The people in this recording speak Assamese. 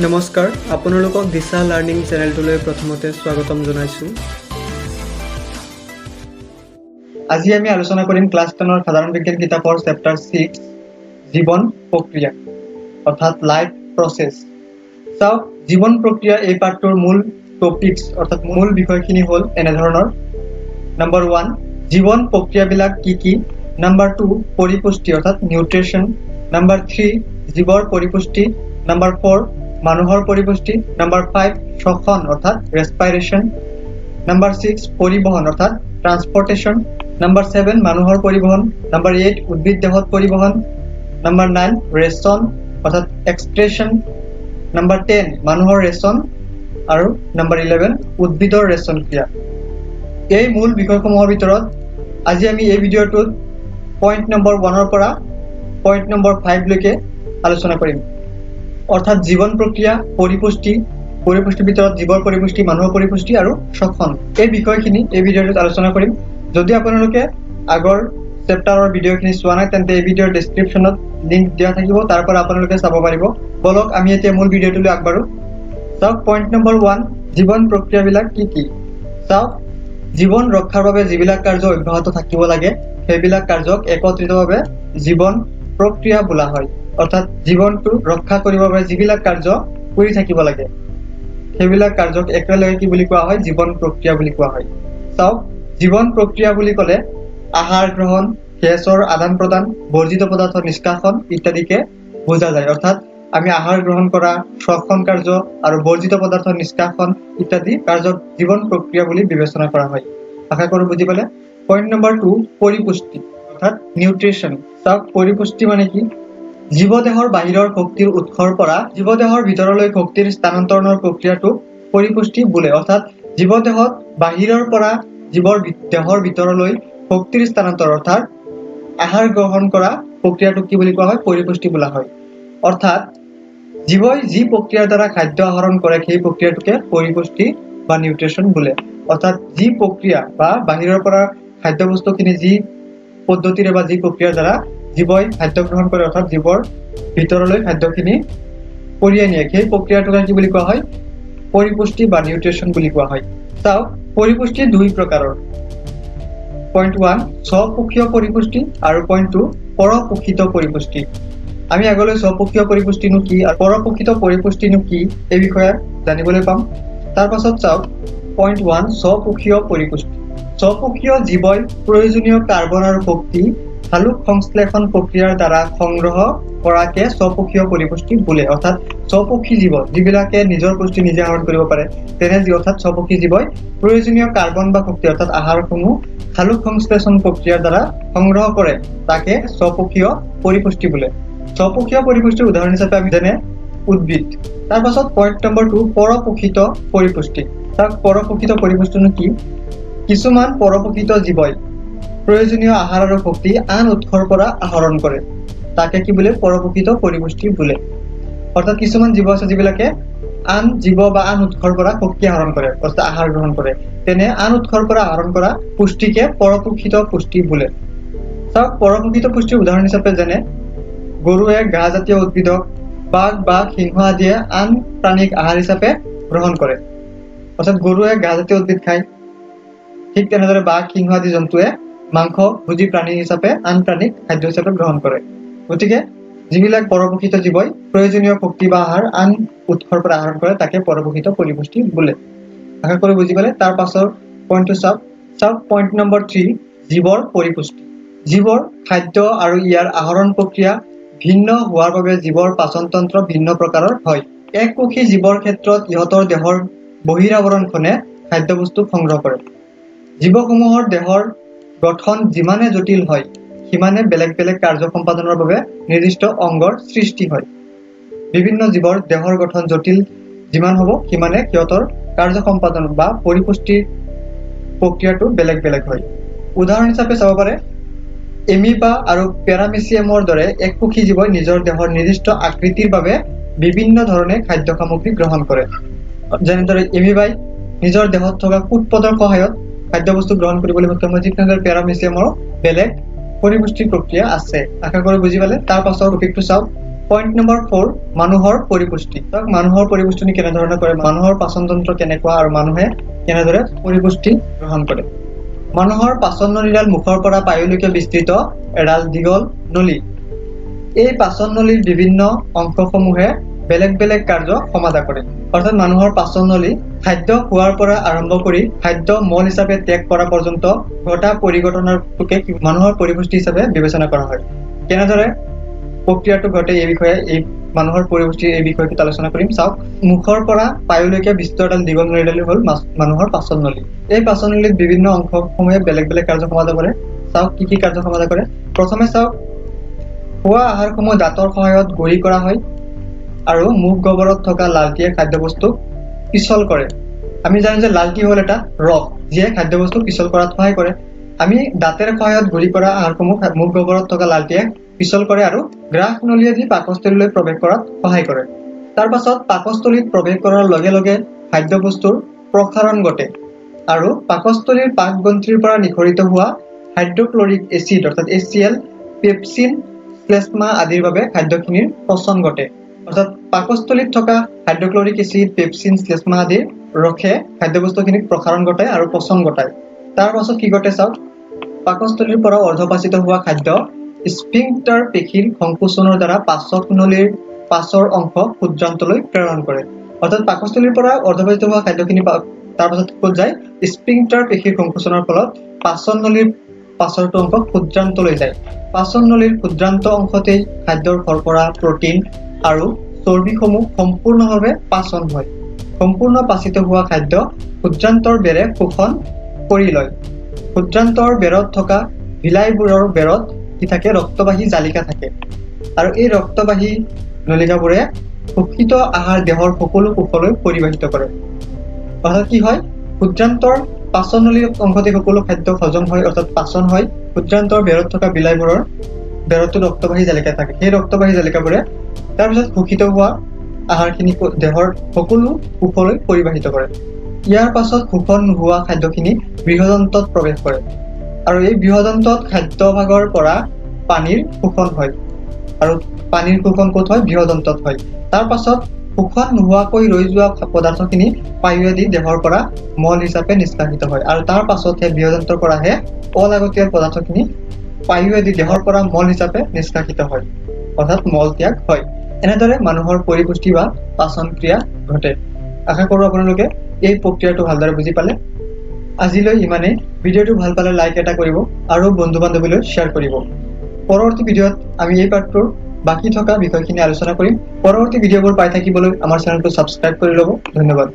নমস্কাৰ আপোনালোকক দিশা লাৰ্ণিং চেনেলটোলৈ প্ৰথমতে স্বাগতম জনাইছো। আজি আমি আলোচনা কৰিম ক্লাছ 10 ৰ সাধাৰণ বিজ্ঞান কিতাপৰ Chapter-6 জীৱন প্ৰক্ৰিয়া অৰ্থাৎ লাইফ প্ৰসেস। চাওক জীৱন প্ৰক্ৰিয়া এই পাঠটোৰ মূল টপিকস অৰ্থাৎ মূল বিষয়খিনি হ'ল এনে ধৰণৰ। নম্বৰ 1 জীৱন প্ৰক্ৰিয়াবিলাক কি? নম্বৰ 2 পৰিপুষ্টি অৰ্থাৎ নিউট্ৰিশন। নম্বৰ 3 জীৱৰ পৰিপুষ্টি। নম্বৰ 4 মানুহৰ পৰিপুষ্টি। নম্বৰ 5 শ্বসন অৰ্থাৎ ৰেসপিৰেশন। নম্বৰ 6 পৰিবহন অৰ্থাৎ ট্ৰান্সপোৰ্টেশন। নম্বৰ 7 মানুহৰ পৰিবহন। নম্বৰ 8 উদ্ভিদ দেহত পৰিবহন। নম্বৰ 9 ৰেচন অৰ্থাৎ এক্সপ্ৰেশন। নম্বৰ 10 মানুহৰ ৰেচন আৰু নম্বৰ 11 উদ্ভিদৰ ৰেচন ক্ৰিয়া। এই মূল বিষয়সমূহৰ ভিতৰত আজি আমি এই ভিডিঅ'টোত পইণ্ট নম্বৰ 1 ৰ পৰা পইণ্ট নম্বৰ 5 লৈকে আলোচনা কৰিম। অৰ্থাৎ জীৱন প্ৰক্ৰিয়া, পৰিপুষ্টিৰ ভিতৰত জীৱৰ পৰিপুষ্টি, মানুহৰ পৰিপুষ্টি আৰু শ্বসন। এই বিষয়খিনি এই ভিডিঅ'টোত আলোচনা কৰিম। যদি আপোনালোকে আগৰ চেপ্টাৰৰ ভিডিঅ'খিনি চোৱা নাই তেন্তে এই ভিডিঅ'ৰ ডেসক্ৰিপচনত লিংক দিয়া থাকিব, তাৰ পৰা আপোনালোকে চাব পাৰিব। বলক আমি এতিয়া মূল ভিডিঅ'টোলৈ আগবাঢ়ো। চাওক পইণ্ট নম্বৰ 1 জীৱন প্ৰক্ৰিয়াবিলাক কি? চাওক জীৱন ৰক্ষাৰ বাবে যিবিলাক কাৰ্য অব্যাহত থাকিব লাগে সেইবিলাক কাৰ্যক একত্ৰিতভাৱে জীৱন প্ৰক্ৰিয়া বোলা হয়। অৰ্থাৎ জীৱনটো ৰক্ষা কৰিবৰ বাবে যিবিলাক কাৰ্য কৰি থাকিব লাগে সেইবিলাক কাৰ্যক একেলগে কি বুলি কোৱা হয়? জীৱন প্ৰক্ৰিয়া বুলি কোৱা হয়। চাওক জীৱন প্ৰক্ৰিয়া বুলি ক'লে আহাৰ গ্ৰহণ, গেছৰ আদান প্ৰদান, বৰ্জিত পদাৰ্থ নিষ্কাশন ইত্যাদিকে বুজা যায়। অৰ্থাৎ আমি আহাৰ গ্ৰহণ কৰা, শ্বসন কাৰ্য আৰু বৰ্জিত পদাৰ্থ নিষ্কাশন ইত্যাদি কাৰ্যক জীৱন প্ৰক্ৰিয়া বুলি বিবেচনা কৰা হয়। আশা কৰোঁ বুজি পালে। পইণ্ট নম্বৰ 2 পৰিপুষ্টি অৰ্থাৎ নিউট্ৰিশন। চাওক পৰিপুষ্টি মানে কি? জীৱদেহৰ বাহিৰৰ শক্তিৰ উৎসৰ পৰা জীৱদেহৰ ভিতৰলৈ শক্তিৰ স্থানান্তৰণৰ প্ৰক্ৰিয়াটোক পৰিপুষ্টি বোলে। অৰ্থাৎ জীৱদেহত বাহিৰৰ পৰা দেহৰ ভিতৰলৈ শক্তিৰ স্থানান্তৰ অৰ্থাৎ আহাৰ গ্ৰহণ কৰা প্ৰক্ৰিয়াটোক কি বুলি কোৱা হয়? পৰিপুষ্টি বোলা হয়। অৰ্থাৎ জীৱই যি প্ৰক্ৰিয়াৰ দ্বাৰা খাদ্য আহৰণ কৰে সেই প্ৰক্ৰিয়াটোকে পৰিপুষ্টি বা নিউট্ৰিশন বোলে। অৰ্থাৎ যি প্ৰক্ৰিয়া বা বাহিৰৰ পৰা খাদ্য বস্তুখিনি যি পদ্ধতিৰে বা যি প্ৰক্ৰিয়াৰ দ্বাৰা জীৱই খাদ্য গ্ৰহণ কৰে অৰ্থাৎ জীৱৰ ভিতৰলৈ খাদ্যখিনি কঢ়িয়াই নিয়ে সেই প্ৰক্ৰিয়াটোক কি বুলি কোৱা হয়? পৰিপুষ্টি বা নিউট্ৰিশন বুলি কোৱা হয়। চাওক পৰিপুষ্টি দুই প্ৰকাৰৰ। পইণ্ট 1 স্বপোষীয় পৰিপুষ্টি আৰু পইণ্ট 2 পৰপোষিত পৰিপুষ্টি। আমি আগলৈ স্বপোষীয় পৰিপুষ্টিনো কি আৰু পৰপোষিত পৰিপুষ্টিনো কি এই বিষয়ে জানিবলৈ পাম। তাৰ পাছত চাওক পইণ্ট 1 স্বপোষীয় পৰিপুষ্টি। স্বপোষীয় জীৱই প্ৰয়োজনীয় কাৰ্বন আৰু শক্তি সালোক সংশ্লেষণ প্ৰক্ৰিয়াৰ দ্বাৰা সংগ্ৰহ কৰাকে স্বপোষীয় পৰিপুষ্টি বোলে। অৰ্থাৎ স্বপোষী জীৱ যিবিলাকে নিজৰ পুষ্টি নিজে আহৰণ কৰিব পাৰে তেনে অৰ্থাৎ স্বপোষী জীৱই প্ৰয়োজনীয় কাৰ্বন বা শক্তি অৰ্থাৎ আহাৰসমূহ সালোক সংশ্লেষণ প্ৰক্ৰিয়াৰ দ্বাৰা সংগ্ৰহ কৰে তাকে স্বপোষীয় পৰিপুষ্টি বোলে। স্বপোষীয় পৰিপুষ্টিৰ উদাহৰণ হিচাপে আমি যেনে উদ্ভিদ। তাৰ পাছত পইণ্ট নম্বৰ 2 পৰপোষিত পৰিপুষ্টি। তাক পৰপোষিত পৰিপুষ্টিনো কি? কিছুমান পৰপোষিত জীৱই প্ৰয়োজনীয় আহাৰ আৰু শক্তি আন উৎসৰ পৰা আহৰণ কৰে তাকে কি বোলে? পৰপোষিত পৰিপুষ্টি বোলে। অৰ্থাৎ কিছুমান জীৱ আছে যিবিলাকে আন জীৱ বা আন উৎসৰ পৰা শক্তি আহৰণ কৰে অৰ্থাৎ আহাৰ গ্ৰহণ কৰে, তেনে আন উৎসৰ পৰা আহৰণ কৰা পুষ্টিকে পৰপোষিত পুষ্টি বোলে। চাওক পৰপোষিত পুষ্টিৰ উদাহৰণ হিচাপে যেনে গৰুৱে ঘাঁহজাতীয় উদ্ভিদক, বাঘ বা সিংহ আদিয়ে আন প্ৰাণীক আহাৰ হিচাপে গ্ৰহণ কৰে। অৰ্থাৎ গৰুৱে ঘাঁহজাতীয় উদ্ভিদ খায়, ঠিক তেনেদৰে বাঘ, সিংহ আদি জন্তুৱে মাংস ভোজী প্ৰাণী হিচাপে আন প্ৰাণীক খাদ্য হিচাপে গ্ৰহণ কৰে। গতিকে যিবিলাক পৰপোষিত জীৱই প্ৰয়োজনীয় শক্তি বা আহাৰ আন উৎসৰ পৰা আহৰণ কৰে তাকে পৰপোষিত পৰিপুষ্টি বোলে। আশা কৰি বুজি পালে। তাৰ পাছৰ পইণ্টটো চাওক পইণ্ট নম্বৰ 3 জীৱৰ পৰিপুষ্টি। জীৱৰ খাদ্য আৰু ইয়াৰ আহৰণ প্ৰক্ৰিয়া ভিন্ন হোৱাৰ বাবে জীৱৰ পাচনতন্ত্ৰ ভিন্ন প্ৰকাৰৰ হয়। এককোষী জীৱৰ ক্ষেত্ৰত ইহঁতৰ দেহৰ বহিৰাৱৰণখনে খাদ্যবস্তু সংগ্ৰহ কৰে। জীৱসমূহৰ দেহৰ গঠন যিমানে জটিল হয় সিমানে বেলেগ বেলেগ কাৰ্য সম্পাদনৰ বাবে নিৰ্দিষ্ট অংগৰ সৃষ্টি হয়। বিভিন্ন জীৱৰ দেহৰ গঠন জটিল যিমান হ'ব সিমানে সিহঁতৰ কাৰ্য সম্পাদন বা পৰিপুষ্টিৰ প্ৰক্ৰিয়াটো বেলেগ বেলেগ হয়। উদাহৰণ হিচাপে চাব পাৰে এমিবা আৰু পেৰামেচিয়ামৰ দৰে এককোষী জীৱই নিজৰ দেহৰ নিৰ্দিষ্ট আকৃতিৰ বাবে বিভিন্ন ধৰণে খাদ্য সামগ্ৰী গ্ৰহণ কৰে। যেনেদৰে এমিবাই নিজৰ দেহত থকা কোষপদৰ সহায়ত খাদ্যবস্তু গ্ৰহণ কৰিবলৈ সক্ষম হয়, ঠিক তেনেদৰে পেৰামেচিয়ামৰ বেলেগ পৰিপুষ্টিৰ প্ৰক্ৰিয়া আছে। আশা কৰোঁ বুজি পালে। তাৰ পাছৰ টপিকটো চাওক পইণ্ট নম্বৰ 4 মানুহৰ পৰিপুষ্টি মানুহৰ পৰিপুষ্টি কেনেধৰণে কৰে মানুহৰ পাচনতন্ত্ৰ কেনেকুৱা আৰু মানুহে কেনেদৰে পৰিপুষ্টি গ্ৰহণ কৰে মানুহৰ পাচন নলীডাল মুখৰ পৰা পায়ুলৈকে বিস্তৃত এডাল দীঘল নলী এই পাচন নলীৰ বিভিন্ন অংশসমূহে বেলেগ বেলেগ কাৰ্য সমাধা কৰে অৰ্থাৎ মানুহৰ পাচন নলী খাদ্য খোৱাৰ পৰা আৰম্ভ কৰি খাদ্য মল হিচাপে ত্যাগ কৰা পৰ্যন্ত ঘটা পৰিঘটনাটোকে মানুহৰ পৰিপুষ্টি হিচাপে বিবেচনা কৰা হয় কেনেদৰে প্ৰক্ৰিয়াটো ঘটে এই বিষয়ে এই মানুহৰ পৰিপুষ্টিৰ এই বিষয়টো আলোচনা কৰিম চাওক মুখৰ পৰা পায়ুলৈকে বিস্তৃত এডাল দীঘল নলীডাল হ'ল মানুহৰ পাচন নলী এই পাচন নলীত বিভিন্ন অংশসমূহে বেলেগ বেলেগ কাৰ্য সমাধা কৰে চাওক কি কাৰ্য সমাধা কৰে প্ৰথমে চাওক খোৱা আহাৰসমূহ দাঁতৰ সহায়ত গুৰি কৰা হয় আৰু মুখ গহ্বৰত থকা লালটিয়ে খাদ্যবস্তু পিছল কৰে আমি জানো যে লালটি হ'ল এটা ৰস যিয়ে খাদ্যবস্তু পিছল কৰাত সহায় কৰে আমি দাঁতেৰ সহায়ত গুৰি কৰা আহাৰসমূহ মুখ গহ্বৰত থকা লালটিয়ে পিছল কৰে আৰু গ্ৰাস নলীয়েদি পাকস্থলীলৈ প্ৰৱেশ কৰাত সহায় কৰে তাৰ পাছত পাকস্থলীত প্ৰৱেশ কৰাৰ লগে লগে খাদ্যবস্তুৰ প্ৰসাৰণ ঘটে আৰু পাকস্থলীৰ পাকগ্ৰন্থিৰ পৰা নিঃসৰিত হোৱা হাইড্ৰক্লৰিক এচিড অৰ্থাৎ HCl পেপচিন প্লাজমা আদিৰ বাবে খাদ্যখিনিৰ পচন ঘটে অৰ্থাৎ পাকস্থলীত থকা হাইড্ৰক্লৰিক এচিড পেপচিন প্লাজমা আদিৰ ৰসে খাদ্যবস্তুখিনিক প্ৰসাৰণ ঘটায় আৰু পচন ঘটায় তাৰ পাছত কি ঘটে চাওক পাকস্থলীৰ পৰা অৰ্ধপাচিত হোৱা খাদ্য স্ফিংক্টাৰ পেশীৰ সংকোচনৰ দ্বাৰা পাচক নলীৰ পাছৰ অংশ ক্ষুদ্ৰান্তলৈ প্ৰেৰণ কৰে অৰ্থাৎ পাকস্থলীৰ পৰা অৰ্ধপাচিত হোৱা খাদ্যখিনি তাৰ পাছত ক'ত যায় স্ফিংক্টাৰ পেশীৰ সংকোচনৰ ফলত পাচন নলীৰ পাছৰটো অংশ ক্ষুদ্ৰান্তলৈ যায় পাচন নলীৰ ক্ষুদ্ৰান্ত অংশতেই খাদ্যৰ শৰ্কৰা প্ৰটিন আৰু চৰ্বিসমূহ সম্পূৰ্ণভাৱে পাচন হয় সম্পূৰ্ণ পাচিত হোৱা খাদ্য ক্ষুদ্ৰান্তৰ বেৰে শোষণ কৰি লয় ক্ষুদ্ৰান্তৰ বেৰত থকা ভিলাইবোৰৰ বেৰত কি থাকে ৰক্তবাহী জালিকা থাকে আৰু এই ৰক্তবাহী নলিকাবোৰে শোষিত আহাৰ দেহৰ সকলো কোষলৈ পৰিবাহিত কৰে অৰ্থাৎ কি হয় ক্ষুদ্ৰান্তৰ পাচন নলীৰ অংশতে সকলো খাদ্য হজম হয় অৰ্থাৎ পাচন হয় ক্ষুদ্ৰান্তৰ বেৰত থকা বিলাইবোৰৰ বেৰতো ৰক্তবাহী জালিকা থাকে সেই ৰক্তবাহী জালিকাবোৰে তাৰপিছত শোষিত হোৱা আহাৰখিনি দেহৰ সকলো কোষলৈ পৰিবাহিত কৰে ইয়াৰ পাছত শোষণ নোহোৱা খাদ্যখিনি বৃহদন্তত প্ৰৱেশ কৰে আৰু এই বৃহদন্তত খাদ্যভাগৰ পৰা পানীৰ শোষণ হয় আৰু পানীৰ শোষণ ক'ত হয় বৃহদন্তত হয় তাৰ পাছত শোষণ নোহোৱাকৈ ৰৈ যোৱা পদাৰ্থখিনি পায়ুৱেদি দেহৰ পৰা মল হিচাপে নিষ্কাশিত হয় আৰু তাৰ পাছতহে বৃহদন্তৰ পৰাহে অলাগতিয়াল পদাৰ্থখিনি পায়ুৱেদি দেহৰ পৰা মল হিচাপে নিষ্কাশিত হয় অৰ্থাৎ মল ত্যাগ হয় এনেদৰে মানুহৰ পৰিপুষ্টি বা পাচন ক্ৰিয়া ঘটে আশা কৰোঁ আপোনালোকে এই প্ৰক্ৰিয়াটো ভালদৰে বুজি পালে আজিলৈ ইমানেই ভিডিঅ'টো ভাল পালে লাইক এটা কৰিব আৰু বন্ধু বান্ধৱীলৈ শ্বেয়াৰ কৰিব পৰৱৰ্তী ভিডিঅ'ত আমি এই পাঠটোৰ বাকি থকা বিষয়খিনি আলোচনা কৰিম পৰৱৰ্তী ভিডিঅ'বোৰ পাই থাকিবলৈ আমাৰ চেনেলটো সাবস্ক্ৰাইব কৰি ল'ব ধন্যবাদ